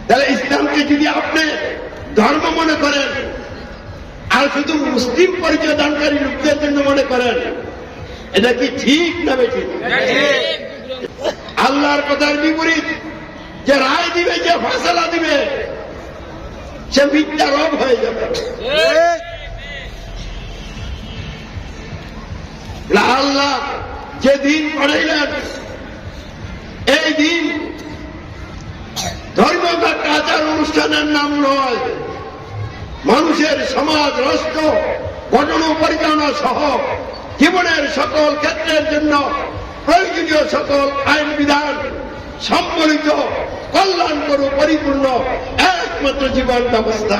তাহলে ইসলামকে যদি আপনি ধর্ম মনে করেন আর শুধু মুসলিম পরিচয় দানকারী লোকদের জন্য মনে করেন, এটা কি ঠিক না বেঠিক? আল্লাহর কথার বিপরীত যে রায় দিবে, যে ফয়সালা দিবে, সে মিথ্যা রব হয়ে যাবে। আল্লাহ যে দিন পাঠাইলেন, এই দিন ধর্মীয় আচার অনুষ্ঠানের নাম নয়, মানুষের সমাজ, রাষ্ট্র গঠন ও পরিচালনা সহ জীবনের সকল ক্ষেত্রের জন্য প্রয়োজনীয় সকল আইন বিধান সম্বলিত কল্যাণকর ও পরিপূর্ণ একমাত্র জীবন ব্যবস্থা।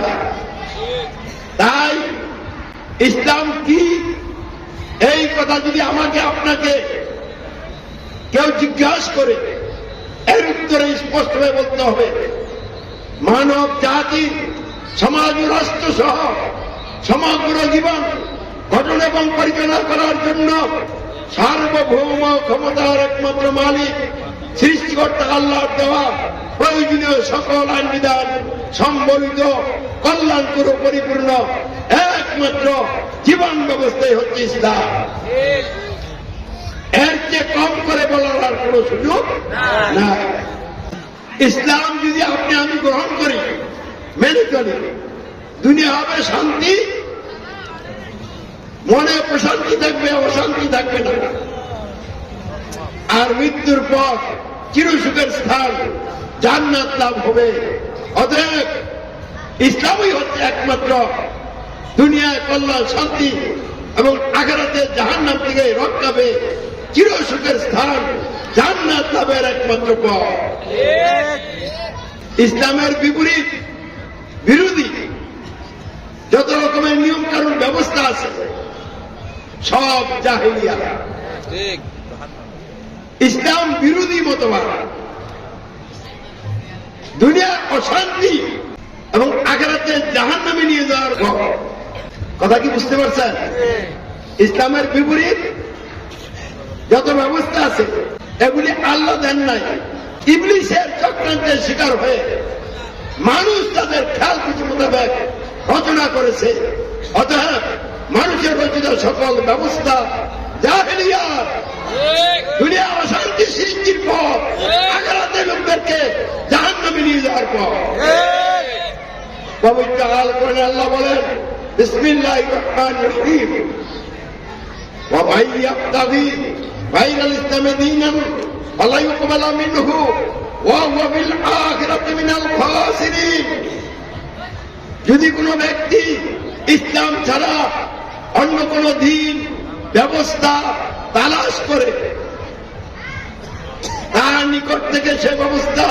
তাই ইসলাম কি, এই কথা যদি আমাকে আপনাকে কেউ জিজ্ঞাসা করে, এর উত্তরে স্পষ্টভাবে বলতে হবে, মানব জাতি সমাজ ও রাষ্ট্র সহ সমগ্র জীবন গঠন এবং পরিচালনা করার জন্য সার্বভৌম ক্ষমতার একমাত্র মালিক সৃষ্টিকর্তা আল্লাহর দেওয়া প্রয়োজনীয় সকল আইন বিধান সম্বলিত কল্যাণকর ও পরিপূর্ণ একমাত্র জীবন ব্যবস্থাই হচ্ছে ইসলাম। এর চেয়ে কম করে বলার আর কোন সুযোগ না। ইসলাম যদি আপনি আমি গ্রহণ করি, মেনে চলি, দুনিয়া হবে শান্তি, মনে প্রশান্তি থাকবে, অশান্তি থাকবে না। আর মৃত্যুর পর চিরসুখের স্থান জান্নাত লাভ হবে। অতএব ইসলামই হচ্ছে একমাত্র দুনিয়ায় কল্যাণ, শান্তি এবং আখিরাতে জাহান্নাম থেকে রক্ষাবে চিরসুখের স্থান জান্নাত লাভের একমাত্র পথ। ইসলামের বিপরীত বিরোধী যত রকমের নিয়ম কানুন ব্যবস্থা আছে সব জাহেলিয়া। ইসলাম বিরোধী মতবাদ দুনিয়ার অশান্তি এবং আখিরাতে জাহান্নামে নিয়ে যাওয়ার কথা কি বুঝতে পারছেন? ইসলামের বিপরীত যত ব্যবস্থা আছে এগুলি আল্লাহ দেন নাই, ইবলিসের চক্রান্তের শিকার হয়ে মানুষ তাদের খেয়াল খুশি মোতাবেক রচনা করেছে। অতএব মানুষের রচিত সকল ব্যবস্থা জাহেলিয়া, দুনিয়া অশান্তি সৃষ্টির পর আখিরাতে লোকদেরকে জাহান্নামে নিয়ে যাওয়ার পর। পবিত্র আল কোরআনে আল্লাহ বলেন, বিসমিল্লাহির রহমানির রহিম, ওয়া মান ইয়াবতাগি গায়রাল ইসলামি দীনান ফালা ইউকবালা মিনহু ওয়া হুয়া ফিল আখিরাতি মিনাল খাসিরিন। যদি কোনো ব্যক্তি ইসলাম ছাড়া অন্য কোন দিন ব্যবস্থা তালাশ করে, তার নিকট থেকে সে ব্যবস্থা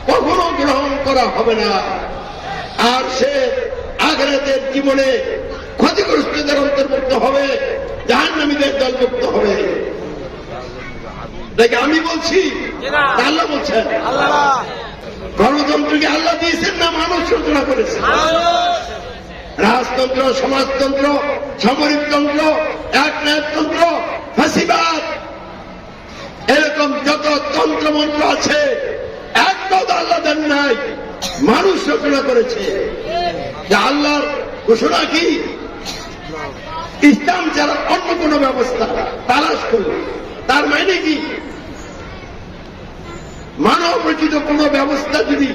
কখনো গ্রহণ করা হবে না, আর সে আখিরাতের জীবনে ক্ষতিগ্রস্তদের অন্তর্ভুক্ত হবে, জাহান্নামীদের দলভুক্ত হবে। দেখে আমি বলছি, আল্লাহ বলছেন। গণতন্ত্রকে আল্লাহ দিয়েছেন না মানুষ রচনা করেছে? রাজতন্ত্র, সমাজতন্ত্র, সামরিকতন্ত্র, একনায়কতন্ত্র, ফাঁসিবাদ, এরকম যত তন্ত্রমন্ত্র আছে একটাও তো আল্লাহ দেন নাই, মানুষ রচনা করেছে। আল্লাহর ঘোষণা কি? ইসলাম ছাড়া অন্য কোন ব্যবস্থা তালাশ করবে। তার মানে কি? মানব রচিত কোন ব্যবস্থা যদি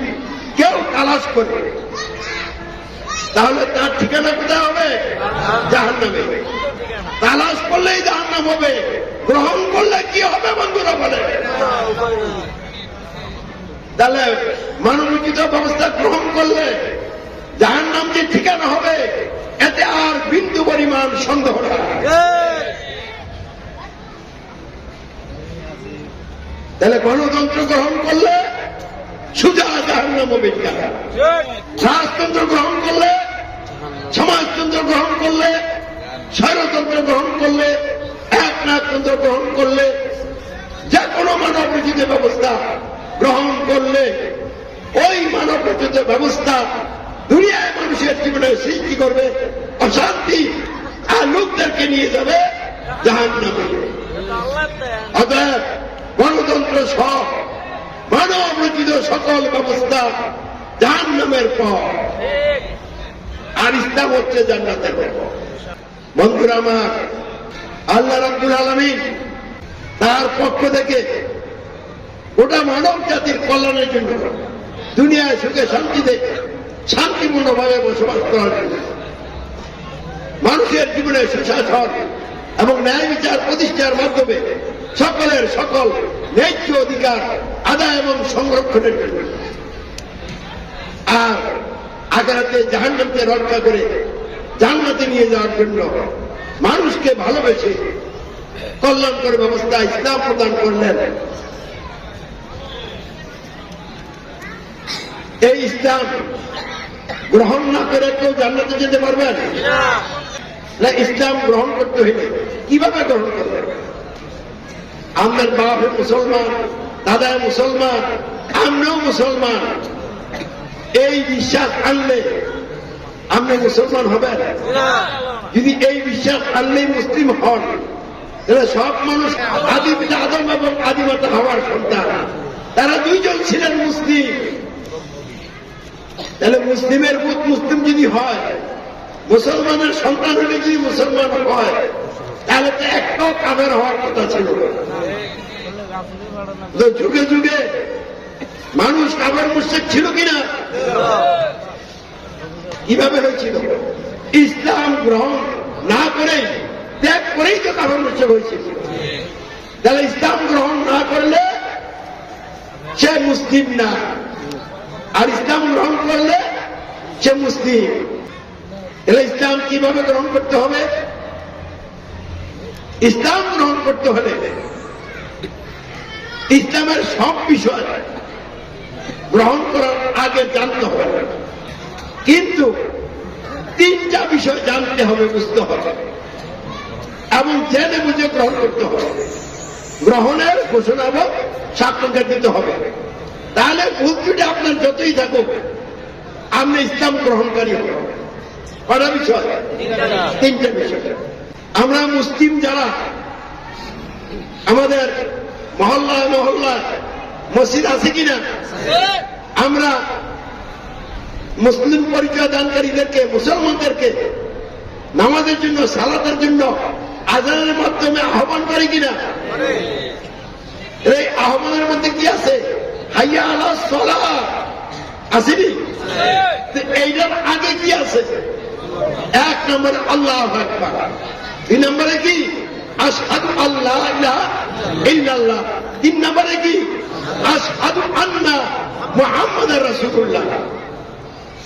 কেউ তালাশ করে তাহলে তার ঠিকানা কোথায় হবে? জাহান্নামে। তালাশ করলেই জাহান্নাম হবে, গ্রহণ করলে কি হবে বন্ধুরা বলে? তাহলে মানবরচিত ব্যবস্থা গ্রহণ করলে জাহান্নাম যে ঠিকানা হবে এতে আর বিন্দু পরিমাণ সন্দেহ না। তাহলে গণতন্ত্র গ্রহণ করলে সুজা জাহান্নাম হবে। রাজতন্ত্র গ্রহণ করলে, সমাজতন্ত্র গ্রহণ করলে, স্বৈরতন্ত্র গ্রহণ করলে, একনায়কতন্ত্র গ্রহণ করলে, যে কোনো মানব রচিত ব্যবস্থা গ্রহণ করলে ওই মানব রচিত ব্যবস্থা দুনিয়ায় মানুষের জীবনে সৃষ্টি করবে অশান্তি আর লোকদেরকে নিয়ে যাবে জাহান্নামে। অতএব গণতন্ত্র সহ মানব রচিত সকল ব্যবস্থা জাহান্নামের পথ, আর ইসলাম হচ্ছে জান্নাতের পথ। বন্ধুরা আমার, আল্লাহ রাব্বুল আলামিন তার পক্ষ থেকে গোটা মানব জাতির কল্যাণের জন্য, দুনিয়ায় সুখে শান্তিতে শান্তিপূর্ণভাবে বসবাস করার জন্য, মানুষের জীবনে সুশাসন এবং ন্যায় বিচার প্রতিষ্ঠার মাধ্যমে সকলের সকল ন্যায্য অধিকার আদায় এবং সংরক্ষণের জন্য, আর আখিরাতে জাহান্নামকে রক্ষা করে জান্নাতে নিয়ে যাওয়ার জন্য মানুষকে ভালোবেসে কল্যাণকর ব্যবস্থা ইসলাম প্রদান করলেন। এই ইসলাম গ্রহণ না করে কেউ জান্নাতে যেতে পারবেন না। ইসলাম গ্রহণ করতে হইলে কিভাবে গ্রহণ করবেন? আমাদের বাপ মুসলমান, দাদা মুসলমান, আমরাও মুসলমান, এই বিশ্বাস আনলে আপনি মুসলমান হবেন। যদি এই বিশ্বাস আনলেই মুসলিম হন, তাহলে সব মানুষ আদি পিতা আদম এবং আদিমাতা হওয়ার সন্তান, তারা দুইজন ছিলেন মুসলিম। তাহলে মুসলিমের বুধ মুসলিম যদি হয়, মুসলমানের সন্তান হলে যদি মুসলমান হয়, তাহলে তো একটাও কাফের হওয়ার কথা ছিল। যুগে যুগে মানুষ কাফের মুশরিক ছিল কিনা? কিভাবে হয়েছিল? ইসলাম গ্রহণ না করে ত্যাগ করেই তো কাফের মুশরিক হয়েছিল। তাহলে ইসলাম গ্রহণ না করলে সে মুসলিম না, আর ইসলাম গ্রহণ করলে সে মুসলিম। তাহলে ইসলাম কিভাবে গ্রহণ করতে হবে? ইসলাম গ্রহণ করতে হলে ইসলামের সব বিষয় গ্রহণ করার আগে জানতে হবে, কিন্তু তিনটা বিষয় জানতে হবে, বুঝতে হবে এবং জেনে বুঝে গ্রহণ করতে হবে। গ্রহণের ঘোষণা এবং সাক্ষ্য দিতে হবে। তাহলে ভুল ত্রুটি আপনার যতই থাকুক, আপনি ইসলাম গ্রহণকারী হবে। কটা বিষয়? তিনটা বিষয়। আমরা মুসলিম যারা, আমাদের মহল্লায় মহল্লায় মসজিদ আছে কিনা, আমরা মুসলিম পরিচয় দানকারীদেরকে, মুসলমানদেরকে নামাজের জন্য, সালাতের জন্য আযানের মাধ্যমে আহ্বান করে কিনা? এই আহ্বানের মধ্যে কি আছে? হাইয়া আলাস সালাহ আসেনি? এইটার আগে কি আছে? এক নম্বরে আল্লাহু আকবার, দুই নম্বরে কি আশহাদু আল্লা ইলাহা ইল্লাল্লাহ, তিন নম্বরে কি আশহাদু আন্না মুহাম্মাদুর রাসূলুল্লাহ।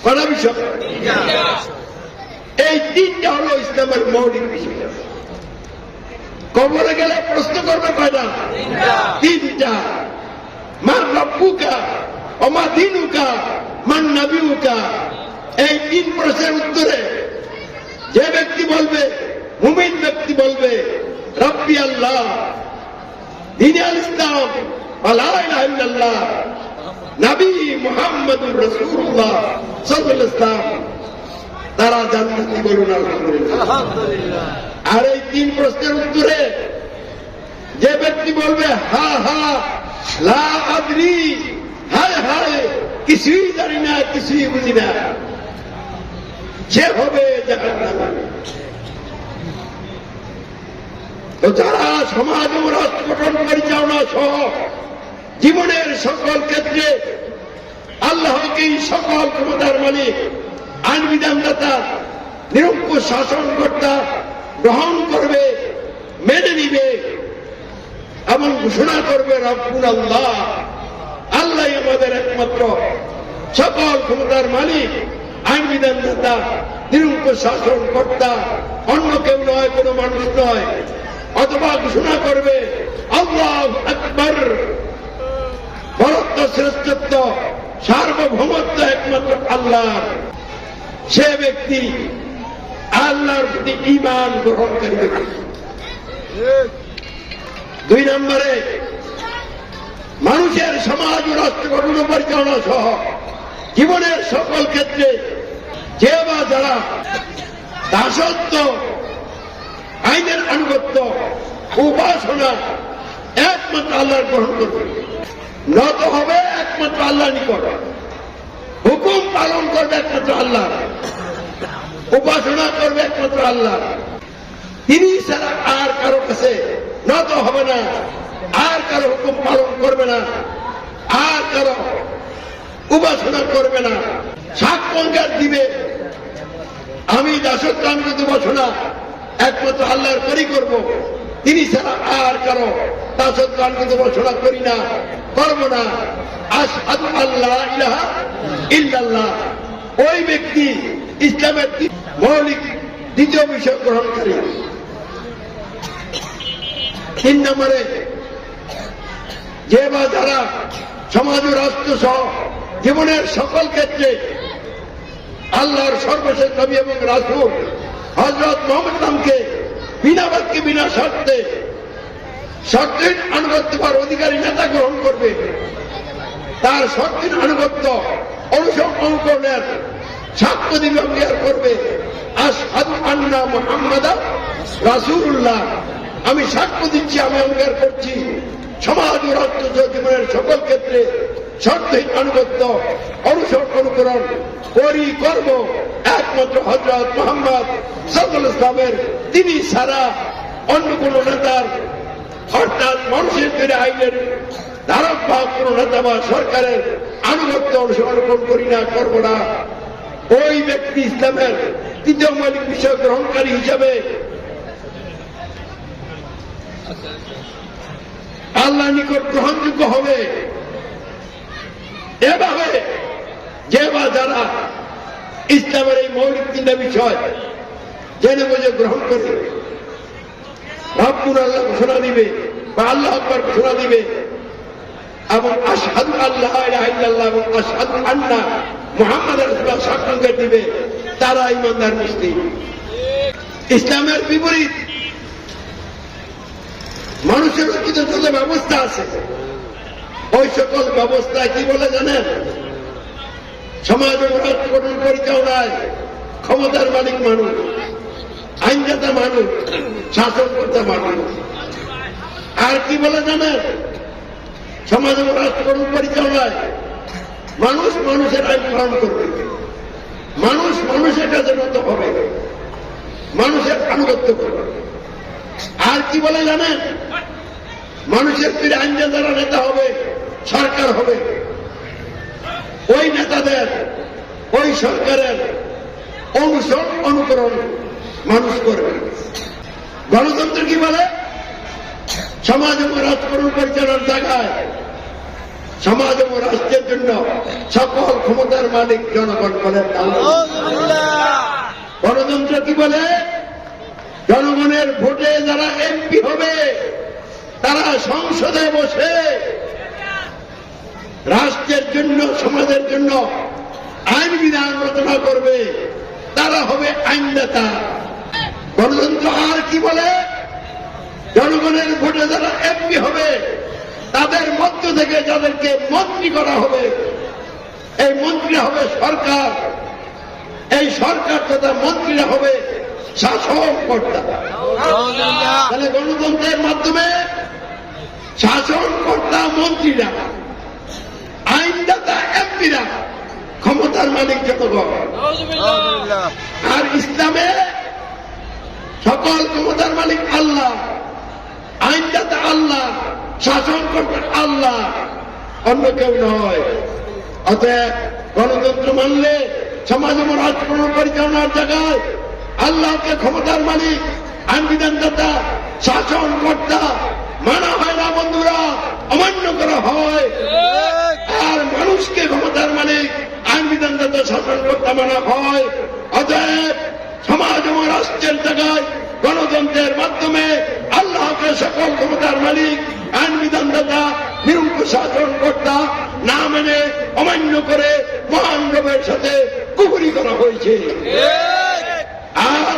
কটা বিষয়? এই তিনটা হলো ইসলামের মৌলিক বিষয়। কবরে গেলে প্রশ্ন করবে কয়টা? তিনটা। মান রব্বুকা ওয়া মা দীনুকা মান নবিয়ুকা। এই তিন প্রশ্নের উত্তরে যে ব্যক্তি বলবে, মুমিন ব্যক্তি বলবে রব্বি আল্লাহ, দীনে আল ইসলাম, ওয়া লা ইলাহা ইল্লাল্লাহ, নবী মুহাম্মদুর রাসূলুল্লাহ সাল্লাল্লাহু আলাইহি ওয়াসাল্লাম, তারা জান্নাতি। বলুন আলহামদুলিল্লাহ। আর এই তিন প্রশ্নের উত্তরে যে ব্যক্তি বলবে হা হা লা আদরি, হায় হায় কিছুই জানি না, কিছুই বুঝি না, সে হবে জাহান্নামী। তো যারা সমাজ ও রাষ্ট্র গঠন পরিচালনা সহ জীবনের সকল ক্ষেত্রে আল্লাহকেই সকল ক্ষমতার মালিক, আইন বিধানদাতা, নিরঙ্কুশ শাসনকর্তা গ্রহণ করবে, মেনে নিবে এবং ঘোষণা করবে রব্বুল আল্লাহ, আল্লাহ আমাদের একমাত্র সকল ক্ষমতার মালিক, আইন বিধানদাতা, নিরঙ্কুশ শাসনকর্তা, অন্য কেউ নয়, কোনো মানুষ নয়। অথবা ঘোষণা করবে আল্লাহু আকবার, বরত্ব, শ্রেষ্ঠত্ব, সার্বভৌমত্ব একমাত্র আল্লাহর। সে ব্যক্তি আল্লাহর প্রতি ঈমান গ্রহণকারী ব্যক্তি। দুই নম্বরে মানুষের সমাজ ও রাষ্ট্র গঠন পরিচালনা সহ জীবনের সকল ক্ষেত্রে যে বা যারা দাসত্ব, আইনের আনুগত্য, উপাসনা একমাত্র আল্লাহর গ্রহণ করবে, নত হবে একমাত্র আল্লাহর নিকট, হুকুম করবে একমাত্র আল্লাহ, উপাসনা করবে একমাত্র আল্লাহ। তিনি ছাড়া আর কারো কাছে নত হবে না, আর কারো হুকুম পালন করবে না, আর কারো উপাসনা করবে না। সাক্ষ্য দিবে আমি দাসত্বাঙ্গিত উপাসনা একমাত্র আল্লাহর করি করব, তিনি ছাড়া আর কারো দাসত্বাঙ্গিত উপাসনা করি না, করব না। আশহাদু আল্লা ইলাহা ইল্লাল্লাহ। ওই ব্যক্তি ইসলামের মৌলিক দ্বিতীয় বিষয় গ্রহণকারী। 3 নম্বরে, যে বা যারা সমাজ ও রাষ্ট্র সহ জীবনের সকল ক্ষেত্রে আল্লাহর সর্বশেষ নবী এবং রাসূল হযরত মুহাম্মদ সাল্লাল্লাহু বিনা বাক্যে বিনা শর্তে শর্তহীন আনুগত্য করার অধিকারী নেতা গ্রহণ করবে, তার শর্তহীন আনুগত্য অনুকরণের সাক্ষ্য দিবে, অঙ্গীকার করবে। আশহাদু আন্না মুহাম্মাদান রাসূলুল্লাহ। আমি সাক্ষ্য দিচ্ছি, আমি অঙ্গীকার করছি সমাজ ও রাষ্ট্র জীবনের সকল ক্ষেত্রে শর্তহীন আনুগত্য অনুকরণ করি করব একমাত্র হযরত মুহাম্মদ সাল্লাল্লাহু আলাইহি ওয়াসাল্লামের, তিনি ছাড়া অন্য কোন নেতার অর্থাৎ মানুষের তৈরি আইনের ধারক বা কোন নেতা বা সরকারের আনুগত্য অনুকরণ করি না, করব না। ওই ব্যক্তি ইসলামের তৃতীয় মৌলিক বিষয় গ্রহণকারী হিসাবে আল্লাহ নিকট গ্রহণযোগ্য হবে। এভাবে যে বা যারা ইসলামের এই মৌলিক 3টা বিষয় জেনে বুঝে গ্রহণ করে রব্বুল আল্লাহ ঘোষণা দিবে বা আল্লাহু আকবার ঘোষণা দিবে এবং আশহাদু আল্লা ইলাহা ইল্লাল্লাহ এবং আশহাদু আন্না মুহাম্মাদান রাসূলুল্লাহ সাক্ষ্য দিবে, তারা ঈমানদার মুসলিম। ইসলামের বিপরীত মানুষের রচিত যত ব্যবস্থা আছে, ওই সকল ব্যবস্থায় কি বলে জানেন? সমাজ ও রাষ্ট্র গঠন পরিচালনায় ক্ষমতার মালিক মানুষ, আইনদাতা মানুষ, শাসনকর্তা মানুষ। আর কি বলে জানেন? সমাজ ও রাষ্ট্র গঠন পরিচালনায় মানুষ মানুষের আইন পালন করবে, মানুষ মানুষের কাছে নত হবে, মানুষের আনুগত্য করবে। আর কি বলে জানেন? মানুষের ফিরে আইনদাতারা নেতা হবে, সরকার হবে, ওই নেতাদের ওই সরকারের অনুসরণ অনুকরণ মানুষ করবে। গণতন্ত্র কি বলে? সমাজ এবং রাষ্ট্র পরিচালনার জায়গায় সমাজ এবং রাষ্ট্রের জন্য সকল ক্ষমতার মালিক জনগণ বলেন। গণতন্ত্র কি বলে? জনগণের ভোটে যারা এমপি হবে তারা সংসদে বসে রাষ্ট্রের জন্য সমাজের জন্য আইন বিধান রচনা করবে, তারা হবে আইনদাতা। গণতন্ত্র আর কি বলে? জনগণের ভোটে যারা এমপি হবে তাদের মধ্য থেকে যাদেরকে মন্ত্রী করা হবে, এই মন্ত্রীরা হবে সরকার, এই সরকার তথা মন্ত্রীরা হবে শাসনকর্তা। তাহলে গণতন্ত্রের মাধ্যমে শাসনকর্তা মন্ত্রীরা, আইনদাতা এমপিরা, ক্ষমতার মালিক জনগণ। আর ইসলামে সকল ক্ষমতার মালিক আল্লাহ, আইনদাতা আল্লাহ, শাসনকর্তা আল্লাহ, অন্য কেউ নয়। অতএব গণতন্ত্র মানলে সমাজ এবং রাষ্ট্র পরিচালনার জায়গায় আল্লাহকে ক্ষমতার মালিক, আইন বিধানদাতা, শাসনকর্তা মানা হয় না বন্ধুরা, অমান্য করা হয়। আর মানুষকে ক্ষমতার মালিক, আইন বিধানদাতা, শাসনকর্তা মানা হয়। অতএব সমাজ এবং রাষ্ট্রের জায়গায় গণতন্ত্রের মাধ্যমে আল্লাহকে সকল ক্ষমতার মালিক, আইন বিধানদাতা, নিরঙ্কুশ শাসনকর্তা না মেনে অমান্য করে মহান রবের সাথে কুফরি করা হয়েছে। আর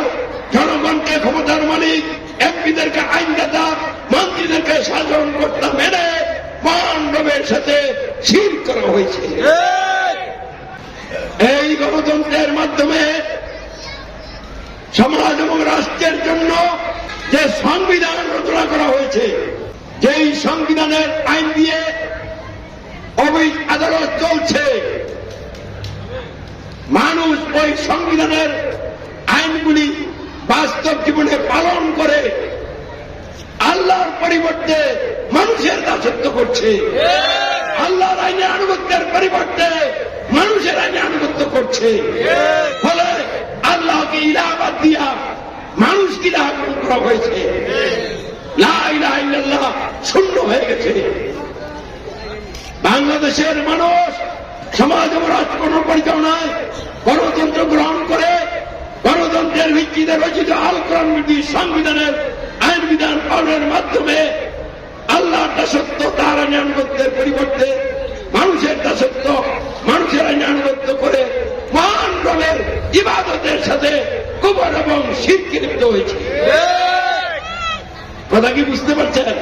জনগণকে ক্ষমতার মালিক, এমপিদেরকে আইনদাতা, মন্ত্রীদেরকে শাসনকর্তা মেনে মহান রবের সাথে শিরক করা হয়েছে। এই গণতন্ত্রের মাধ্যমে সমাজ এবং রাষ্ট্রের জন্য যে সংবিধান রচনা করা হয়েছে, যেই সংবিধানের আইন দিয়ে অবৈধ আদালত চলছে, মানুষ ওই সংবিধানের আইনগুলি বাস্তব জীবনে পালন করে আল্লাহর পরিবর্তে মানুষের দাসত্ব করছে। আল্লাহর আইনে আনুগত্যের পরিবর্তে মানুষের আইনে আনুগত্য করছে। ফলে আল্লাহকে ইলাহ বাদ দিয়া মানুষকে ইলাহ গ্রহণ করা হয়েছে। লা ইলাহা ইল্লাল্লাহ শূন্য হয়ে গেছে। বাংলাদেশের মানুষ সমাজ ও রাষ্ট্র পরিচালনায় গণতন্ত্র গ্রহণ করে গণতন্ত্রের ভিত্তিতে রচিত আল কোরআন বিধি সংবিধানের আইন বিধান পালনের মাধ্যমে আল্লাহর দাসত্ব তার আইনে আনুগত্যের পরিবর্তে মানুষের দাসত্ব মানুষের আইনে আনুগত্য করে মহান রবের ইবাদতের সাথে কুফর এবং শিরকে লিপ্ত হয়েছে। কথা কি বুঝতে পারছেন?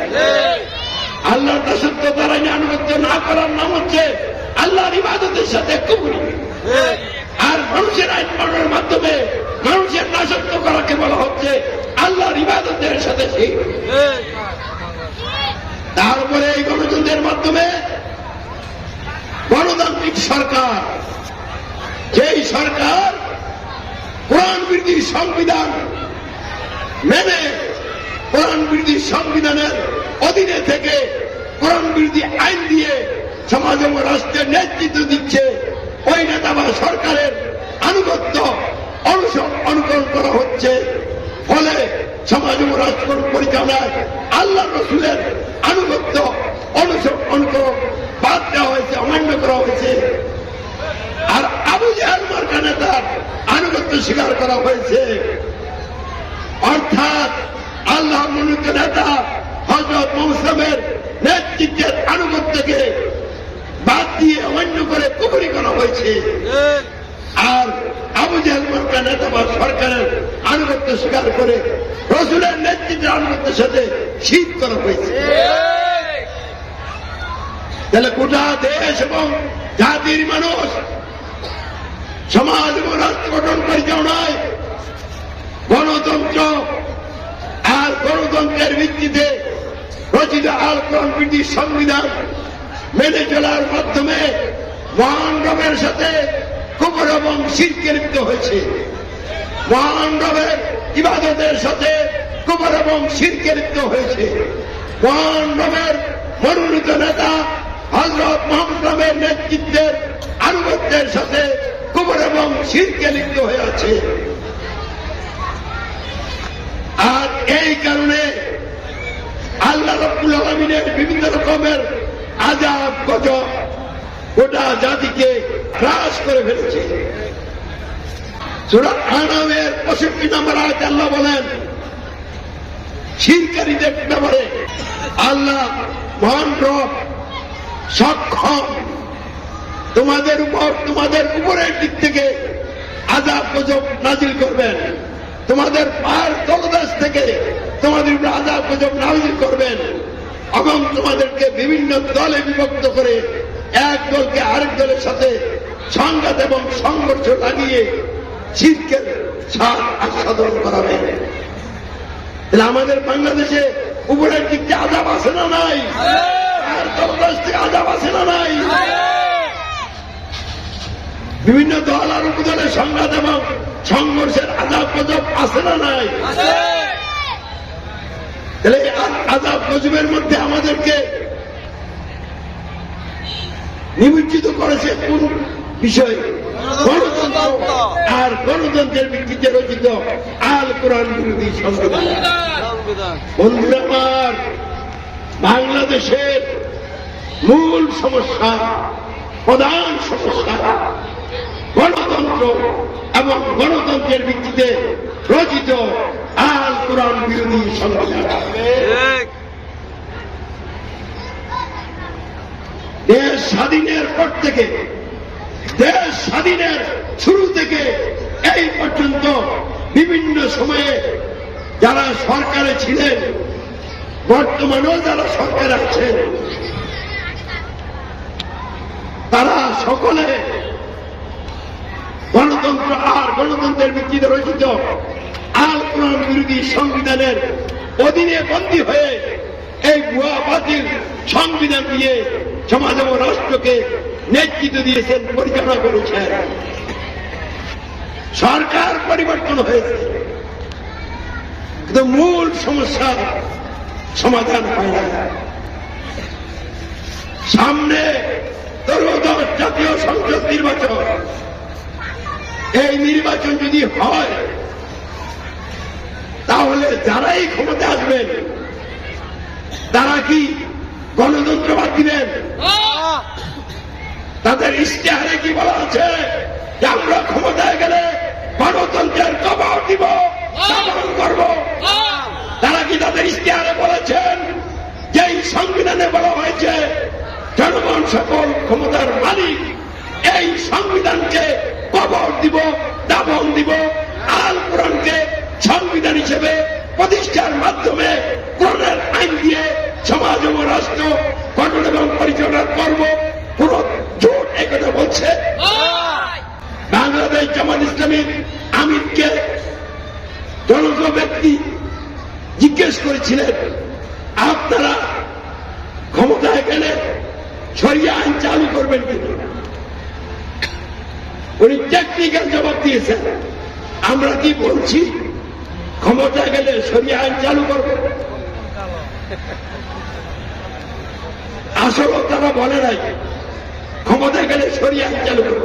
আল্লাহর দাসত্ব তার আইনে আনুগত্য না করার নাম হচ্ছে আল্লাহর ইবাদতের সাথে কুফরি। আর মানুষের আইন পালনের মাধ্যমে মানুষের দাসত্ব করাকে বলা হচ্ছে আল্লাহর ইবাদতের সাথে শিরক। তারপরে এই গণতন্ত্রের মাধ্যমে গণতান্ত্রিক সরকার, যেই সরকার কোরআন বিরোধী সংবিধান মেনে কোরআন বিরোধী সংবিধানের অধীনে থেকে কোরআন বিরোধী আইন দিয়ে সমাজ এবং রাষ্ট্রের নেতৃত্ব দিচ্ছে, ওই নেতা বা সরকারের আনুগত্য অনুকরণ করা হচ্ছে। ফলে সমাজ এবং রাষ্ট্র পরিচালনায় আল্লাহ রসুলের আনুগত্য অনুকরণ বাদ দেওয়া হয়েছে, অমান্য করা হয়েছে। আর আবু জাহেল মার্কা নেতার আনুগত্য স্বীকার করা হয়েছে। অর্থাৎ আল্লাহ মনোনীত নেতা হযরত মুহাম্মদের নেতৃত্বের আনুগত্যকে বাদ দিয়ে অমান্য করে কুফরি করা হয়েছে। আর আবু জাহেল মার্কা নেতা বা সরকারের আনুগত্য স্বীকার করে রসুলের নেতৃত্বের আনুগত্যের সাথে শিরক করা হয়েছে। তাহলে গোটা দেশ এবং জাতির মানুষ সমাজ এবং রাষ্ট্র গঠন পরিচালনায় গণতন্ত্র আর গণতন্ত্রের ভিত্তিতে রচিত আল কোরআন বিধি সংবিধান মেনে চলার মাধ্যমে মহান রবের সাথে কুফর এবং শিরকে লিপ্ত হয়েছে। মহান রবের ইবাদতের সাথে কুফর এবং শিরকে লিপ্ত হয়েছে। মহান রবের মনোনীত নেতা হযরত মুহাম্মদের নেতৃত্বের আনুগত্যের সাথে কুফর এবং শিরকে লিপ্ত হয়ে আছে। আর এই কারণে আল্লাহ রাব্বুল আলামিনের বিভিন্ন রকমের আযাব গজব গোটা জাতিকে গ্রাস করে ফেলেছে। সূরা আনামের 65 নম্বর আয়াতে আল্লাহ বলেন শিরকারীদের ব্যাপারে আল্লাহ মহান রব সক্ষম তোমাদের উপরের দিক থেকে আযাব গজব নাজিল করবেন, তোমাদের পায়ের তলদেশ থেকে তোমাদের উপরে আযাব গজব নাজিল করবেন এবং তোমাদেরকে বিভিন্ন দলে বিভক্ত করে এক দলকে আরেক দলের সাথে সংঘাত এবং সংঘর্ষ লাগিয়ে শিরকের স্বাদ আস্বাদন করাবে। তাহলে আমাদের বাংলাদেশে উপরের দিক থেকে আযাব আছে না নাই? আর তলদেশ থেকে আযাব আছে না নাই? বিভিন্ন দল আর উপদলের সংঘাত এবং সংঘর্ষের আযাব গজব আছে না নাই? তাহলে আযাব গজবের মধ্যে আমাদেরকে নিমজ্জিত করেছে কোন বিষয়? গণতন্ত্র আর গণতন্ত্রের ভিত্তিতে রচিত আল কোরআন বিরোধী সংবিধান। বন্ধুরা আমার, বাংলাদেশের মূল সমস্যা, প্রধান সমস্যা গণতন্ত্র এবং গণতন্ত্রের ভিত্তিতে রচিত আল কোরআন বিরোধী সংবিধান। দেশ স্বাধীনের পর থেকে, দেশ স্বাধীনের শুরু থেকে এই পর্যন্ত বিভিন্ন সময়ে যারা সরকারে ছিলেন, বর্তমানেও যারা সরকারে আছেন, তারা সকলে গণতন্ত্র আর গণতন্ত্রের ভিত্তিতে রচিত আল কোরআন বিরোধী সংবিধানের অধীনে বন্দী হয়ে এই ভুয়া বাতিল সংবিধান দিয়ে সমাজ এবং রাষ্ট্রকে নেতৃত্ব দিয়েছেন, পরিচালনা করেছেন। সরকার পরিবর্তন হয়েছে, কিন্তু মূল সমস্যার সমাধান হয় না। সামনে ত্রয়োদশ জাতীয় সংসদ নির্বাচন, এই নির্বাচন যদি হয় তাহলে যারাই ক্ষমতা আসবেন তারা কি গণতন্ত্রবাদ দিবেন? তাদের ইশতেহারে কি বলা আছে যে আমরা ক্ষমতায় গেলে গণতন্ত্রের কবর দিব, দমন করব? তারা কি তাদের ইশতেহারে বলেছেন যে এই সংবিধানে বলা হয়েছে জনগণ সকল ক্ষমতার মালিক, এই সংবিধানকে কবর দিব, দাবন দিব, আল কোরআনকে সংবিধান হিসেবে প্রতিষ্ঠার মাধ্যমে কোরআনের আইন দিয়ে সমাজ ও রাষ্ট্র গঠন এবং পরিচালনা করব? কোন জোট একথা বলছে? বাংলাদেশ জামাত ইসলামীর আমিরকে জনজ ব্যক্তি জিজ্ঞেস করেছিলেন, আপনারা ক্ষমতায় গেলে শরিয়া আইন চালু করবেন কিনা? উনি টেকনিক্যাল জবাব দিয়েছেন, আমরা কি বলছি ক্ষমতায় গেলে শরিয়া আইন চালু করব? আসলে তারা বলে নাই ক্ষমতায় গেলে শরিয়া আইন চালু করব।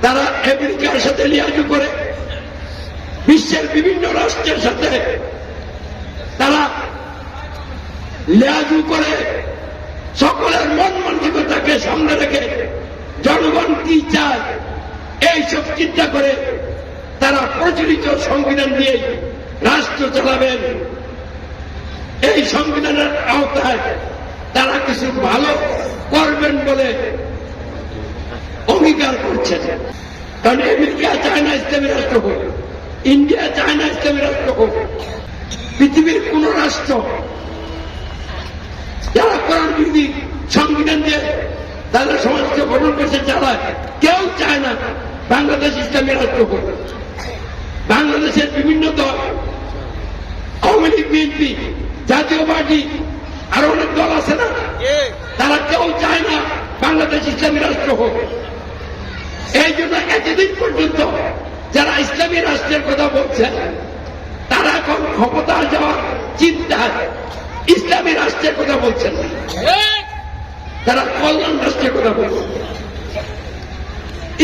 তারা আমেরিকার সাথে লিয়াজু করে বিশ্বের বিভিন্ন রাষ্ট্রের সাথে তারা লিয়াজু করে সকলের মন মানসিকতাকে সামনে রেখে জনগণ কি চায় এইসব চিন্তা করে তারা প্রচলিত সংবিধান দিয়ে রাষ্ট্র চালাবেন। এই সংবিধানের আওতায় তারা কিছু ভালো করবেন বলে অঙ্গীকার করছেন। কারণ আমেরিকা চায় না ইসলামী রাষ্ট্র হোক, ইন্ডিয়া চায় না ইসলামী রাষ্ট্র হোক, পৃথিবীর কোন রাষ্ট্র যারা কোরআন বিরোধী সংবিধান দিয়ে তাদের সমাজকে গঠন করতে চালায়, কেউ চায় না বাংলাদেশ ইসলামী রাষ্ট্র হোক। বাংলাদেশের বিভিন্ন দল, আওয়ামী লীগ, বিএনপি, জাতীয় পার্টি, আরো অনেক দল আছে না, তারা কেউ চায় না বাংলাদেশ ইসলামী রাষ্ট্র হোক। এই জন্য এতদিন পর্যন্ত যারা ইসলামী রাষ্ট্রের কথা বলছেন তারা এখন ক্ষমতা যাওয়ার চিন্তায় ইসলামী রাষ্ট্রের কথা বলছেন না, তারা কল্যাণ রাষ্ট্রের কথা বলছেন,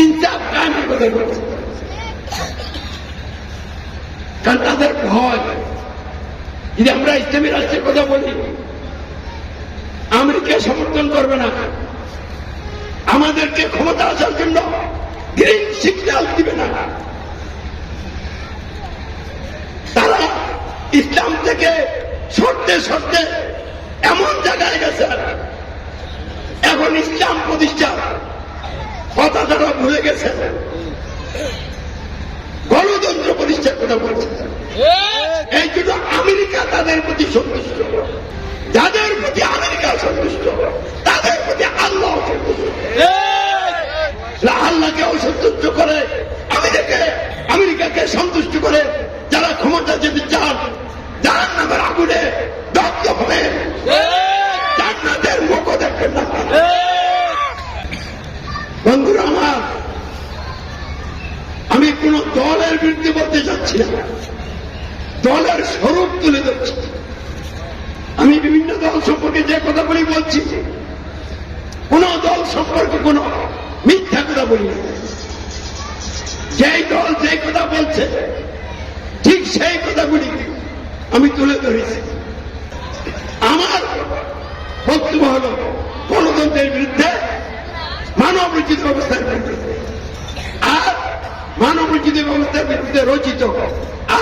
ইনসাফ কায়েমের কথা বলছেন। কারণ তাদের ভয়, যদি আমরা ইসলামী রাষ্ট্রের কথা বলি আমেরিকা সমর্থন করবে না, আমাদেরকে ক্ষমতা আসার জন্য গ্রিন সিগন্যাল দিবে না। তারা ইসলাম থেকে সরতে সরতে এমন জায়গায় গেছে এখন ইসলাম প্রতিষ্ঠার কথা তারা ভুলে গেছে, গণতন্ত্র প্রতিষ্ঠার কথা বলছে। এই জন্য আমেরিকা তাদের প্রতি সন্তুষ্ট, যাদের প্রতি আমেরিকা সন্তুষ্ট তাদের প্রতি আল্লাহ সন্তুষ্ট। আল্লাহকে অসন্তুষ্ট করে আমেরিকাকে সন্তুষ্ট করে যারা ক্ষমতা যেতে চান জাহান্নামের আগুনে দগ্ধ হবে, জান্নাতের মুখও দেখবেন না। বন্ধুরা আমার, আমি কোন দলের বিরুদ্ধে বলতে চাচ্ছি না, দলের স্বরূপ তুলে ধরছি। আমি বিভিন্ন দল সম্পর্কে যে কথাগুলি বলছি কোন দল সম্পর্কে কোন মিথ্যা কথা বলি না। যেই দল যে কথা বলছে ঠিক সেই কথাগুলি আমি তুলে ধরেছি। আমার বক্তব্য হল গণতন্ত্রের বিরুদ্ধে, মানব রচিত ব্যবস্থার বিরুদ্ধে, আর মানব রচিত ব্যবস্থার বিরুদ্ধে রচিত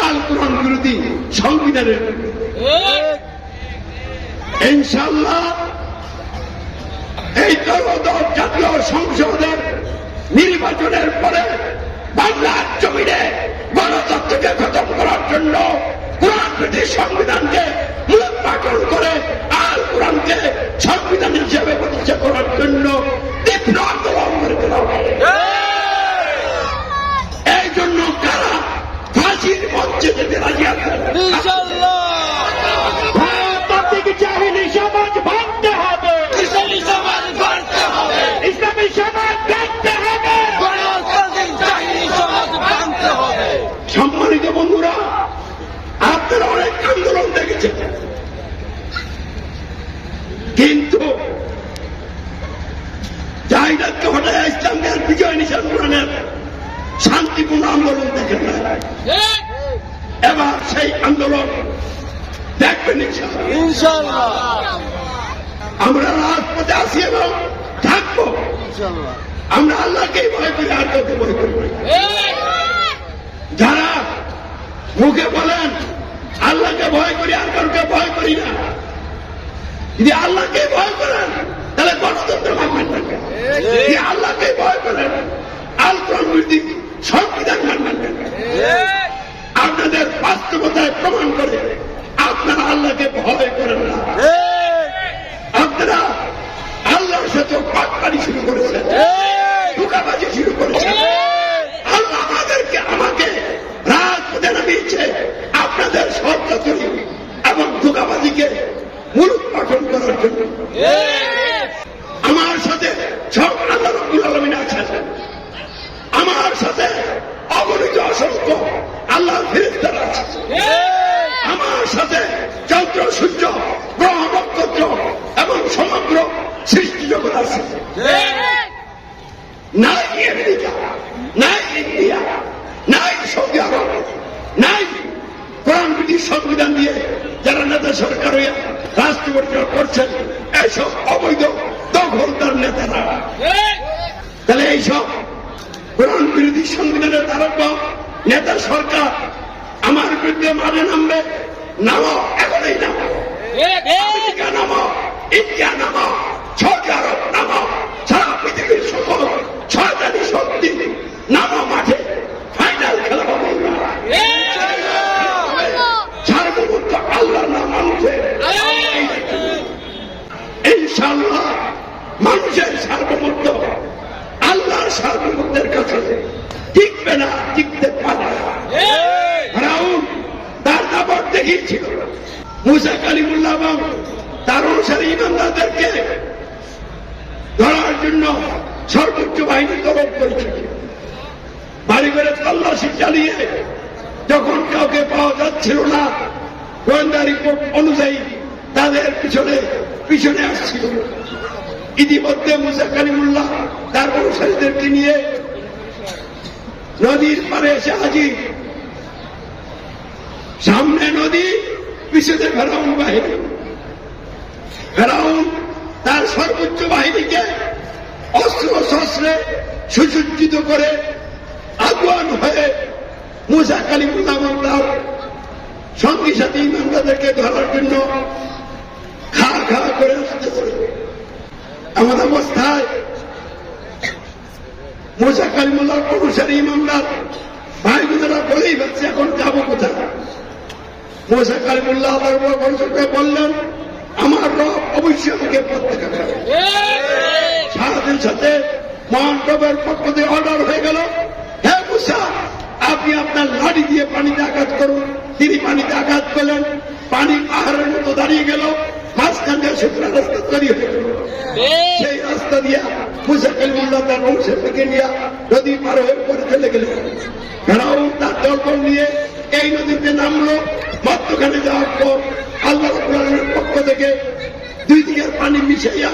আল কোরআন বিরোধী সংবিধানের বিরুদ্ধে। ইনশাআল্লাহ এই ত্রয়োদশ জাতীয় সংসদের নির্বাচনের পরে বাংলার জমিনে গণতন্ত্রকে খতম করার জন্য কোরআন ভিত্তিক সংবিধানকে মূলোৎপাটন করে আল কোরআনকে সংবিধান হিসেবে প্রতিষ্ঠা করার জন্য তীব্র আন্দোলন করে তোলা হবে। এই জন্য কারা ফাঁসির মঞ্চে যেতে রাজি আছেন? জাহিলি সমাজ ভাঙতে হবে, ইসলামী সমাজ গড়তে হবে, ইসলামী সমাজ গড়তে হবে। কায়দাতকে হটায় ইসলামের বিজয় নিশান কোরআনের শান্তিপূর্ণ আন্দোলন দেখেন না। এবার সেই আন্দোলন দেখবেন ইনশাআল্লাহ। আমরা রাজপথে আসি এবং থাকবো। আমরা আল্লাহকেই ভয় করি, আর কাউকে ভয় করি না। যারা মুখে বলেন আল্লাহকে ভয় করি, আর কাউকে ভয় করি না, যদি আল্লাহকে ভয় করেন তাহলে গণতন্ত্র মানবেন না। যদি আল্লাহকে ভয় করেন আল কোরআন বিরোধী সংবিধান মানবেন না। আপনাদের বাস্তবতায় প্রমাণ করে আপনারা আল্লাহকে ভয় করেন না। আপনারা আল্লাহর সাথে পাটপাড়ি শুরু করেছেন, ধোঁকাবাজি শুরু করেছেন। আল্লাহ আমাকে রাজপথে নামিয়েছে আপনাদের সরকারি এবং ধোঁকাবাজিকে মূলোৎপাটন করার জন্য। আমার সাথে সব আল্লাহ রাব্বুল আলামিন আছেন, আমার সাথে অগণিত অসংখ্য আল্লাহর ফেরেশতারা আছে, আমার সাথে চন্দ্র সূর্য গ্রহ নক্ষত্র এবং সমগ্র সৃষ্টি জগৎ আছে। নাই আমেরিকা, নাই ইন্ডিয়া, নাই সৌদি আরব, নাই কোরআন বিধি সংবিধান দিয়ে যারা নেতা সরকার হইয়া রাষ্ট্র পরিচালনা করছেন, এইসব অবৈধ দখলদার নেতারা। তাহলে এইসব কোরআন বিরোধী সংবিধানের ধারক নেতা সরকার আমার বিরুদ্ধে মাঠে নামবে। নামো, এখনই নামো। আমেরিকা নামো, ইন্ডিয়া নামো, সৌদি আরব নামো, সারা পৃথিবীর সকল শয়তানি শক্তি নামো মাঠে। ফাইনাল খেলা হবে সার্বভৌমত্ব আল্লাহর নাম মানুষের। ইনশাআল্লাহ মানুষের সার্বভৌমত্ব আল্লাহর সার্বভৌমত্বের কাছে টিকবে না, টিকতে পারে না। ফিরআউন তার দাপট দেখিয়েছিল। মুসা কালিমুল্লাহ এবং তার অনুসারী ইমানদারদেরকে ধরার জন্য সর্বোচ্চ বাহিনী তলব করেছিল। বাড়ি করে তল্লাশি চালিয়ে যখন কাউকে পাওয়া যাচ্ছিল না, গোয়েন্দা রিপোর্ট অনুযায়ী তাদের পিছনে আসছিল। ইতিমধ্যে মুসা কালিমুল্লাহ তার অনুসারীদেরকে নিয়ে নদীর পারে এসে হাজির। সামনে নদী, পিছনে ফেরাউন বাহিনী। ফেরাউন তার সর্বোচ্চ বাহিনীকে অস্ত্র শস্ত্রে সুসজ্জিত করে আগুয়ান হয়ে মুসা কালিমুল্লাহ এবং তার সঙ্গী সাথী ইমানদারদেরকে ধরার জন্য খা খা করে আসতেছে। এমন অবস্থায় মুসা কালিমুল্লাহ অনুসারী ইমানদার ভাই বোনেরা বলেই যাচ্ছে, এখন যাবো কোথায়? মুসা কালিমুল্লাহ বললেন, আমার রব অবশ্যই আমাকে পথ দেখাবে। সারাদিন সাথে মহান রবের পক্ষ থেকে অর্ডার হয়ে গেল, হে মুসা, আপনি আপনার লাঠি দিয়ে পানিতে আঘাত করুন। তিনি পানিতে আঘাত করলেন, পানি পাহাড়ের মতো দাঁড়িয়ে গেল, মাঝখান দিয়ে শুকনো রাস্তা তৈরি হয়ে গেল। সেই রাস্তা দিয়া মুসা কালিমুল্লাহ তার বংশের থেকে নিয়ে নদী পার হয়ে পরে চলে গেলেন। ফেরাউন তার দলবল নিয়ে এই নদীতে নামলো। মধ্যখানে যাওয়ার পর আল্লাহ রাব্বুল আলামিনের পক্ষ থেকে দুই দিকের পানি মিশাইয়া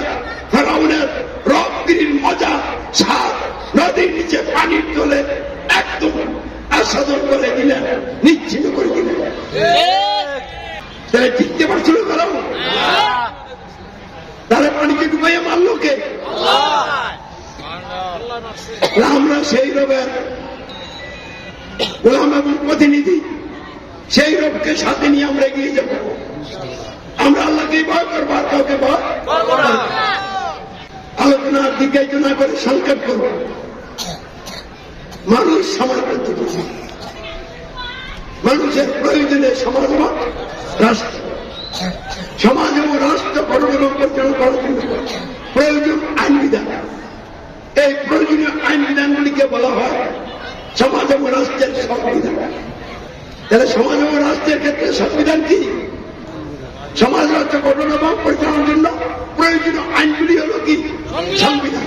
ফেরাউনের রবগিরির মজা স্বাদ নদীর নিচে পানির তলে একদম আস্বাদন করে দিলেন, নিশ্চিন্ত করে দিলেন। তাহলে জিততে পারছিল ফেরাউন? তাহলে পানিকে ডুবাইয়া মারলো কে? আমরা সেই রবের গোলাম এবং প্রতিনিধি, সেই রবকে সাথে নিয়ে আমরা এগিয়ে যাব। আমরা আল্লাহকে ভয় করবো, আর কাউকে ভয় করবো না। আলোচনার দীর্ঘায়িত না করে সংক্ষেপ করব। মানুষ সমাজ করতে পারে, মানুষের প্রয়োজনে সমাজ এবং রাষ্ট্র, সমাজ এবং রাষ্ট্র গঠন এবং পরিচালনা করার জন্য প্রয়োজন আইন বিধান। এই প্রয়োজনীয় আইন বিধানগুলিকে বলা হয় সমাজ এবং রাষ্ট্রের সংবিধান। তাহলে সমাজ এবং রাষ্ট্রের ক্ষেত্রে সংবিধান কি? সমাজ রাষ্ট্র গঠন এবং পরিচালনার জন্য প্রয়োজনীয় আইনগুলি হল কি? সংবিধান।